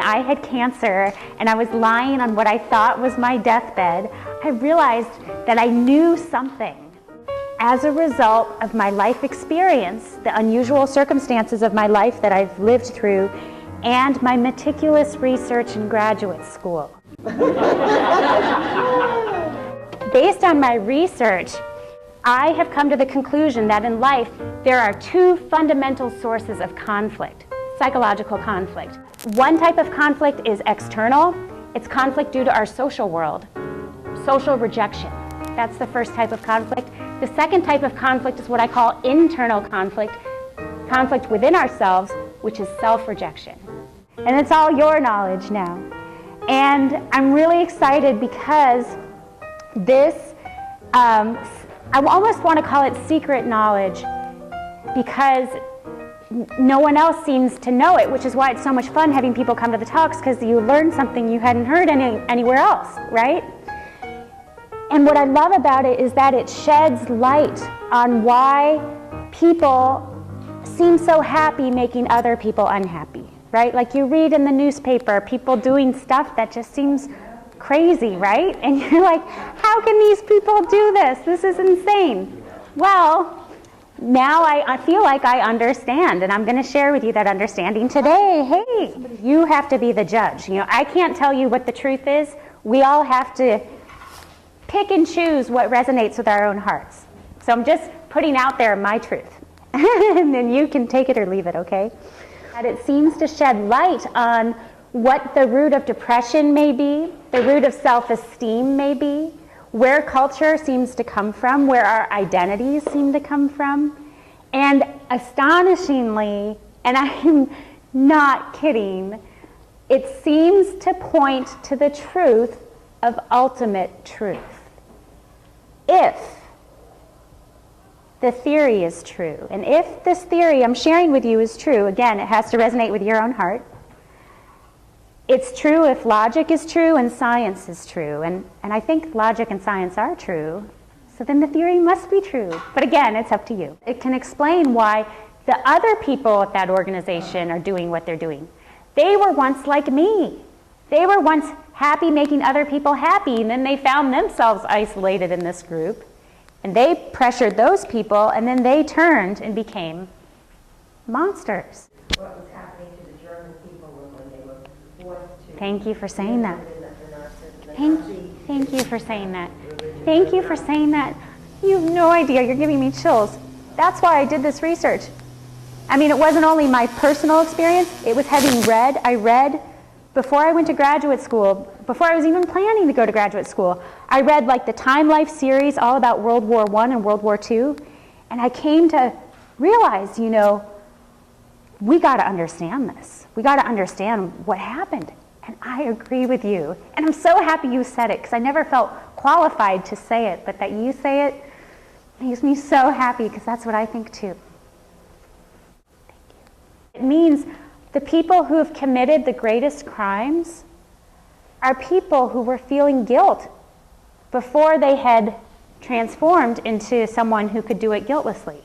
I had cancer and I was lying on what I thought was my deathbed, I realized that I knew something. As a result of my life experience, the unusual circumstances of my life that I've lived through, and my meticulous research in graduate school. Based on my research, I have come to the conclusion that in life there are two fundamental sources of conflict, psychological conflict. One type of conflict is external. It's conflict due to our social world, social rejection. That's the first type of conflict. The second type of conflict is what I call internal conflict, conflict within ourselves, which is self-rejection. And it's all your knowledge now. And I'm really excited because this, I almost want to call it secret knowledge, because no one else seems to know it, which is why it's so much fun having people come to the talks, because you learn something you hadn't heard anywhere else, right? And what I love about it is that it sheds light on why people seem so happy making other people unhappy, right? Like you read in the newspaper, people doing stuff that just seems crazy, right? And you're like, how can these people do this? This is insane. Well, now I feel like I understand, and I'm going to share with you that understanding today. Hey, you have to be the judge. You know, I can't tell you what the truth is. We all have to pick and choose what resonates with our own hearts. So I'm just putting out there my truth. And then you can take it or leave it, okay? And it seems to shed light on what the root of depression may be, the root of self-esteem may be, where culture seems to come from, where our identities seem to come from. And astonishingly, and I'm not kidding, it seems to point to the truth of ultimate truth. If the theory is true, and if this theory I'm sharing with you is true, again, it has to resonate with your own heart. It's true if logic is true and science is true, and I think logic and science are true, so then the theory must be true. But again, it's up to you. It can explain why the other people at that organization are doing what they're doing. They were once like me. They were once happy making other people happy, and then they found themselves isolated in this group, and they pressured those people, and then they turned and became monsters. What was happening to the German people when they were forced to... Thank you for saying that. Thank you for saying that. Thank you for saying that. You have no idea. You're giving me chills. That's why I did this research. I mean, it wasn't only my personal experience. It was having read. I read before I went to graduate school, before I was even planning to go to graduate school. I read like the Time Life series all about World War I and World War II. And I came to realize, you know, we got to understand this. We got to understand what happened. And I agree with you. And I'm so happy you said it, because I never felt qualified to say it, but that you say it makes me so happy, because that's what I think too. Thank you. It means the people who have committed the greatest crimes are people who were feeling guilt before they had transformed into someone who could do it guiltlessly.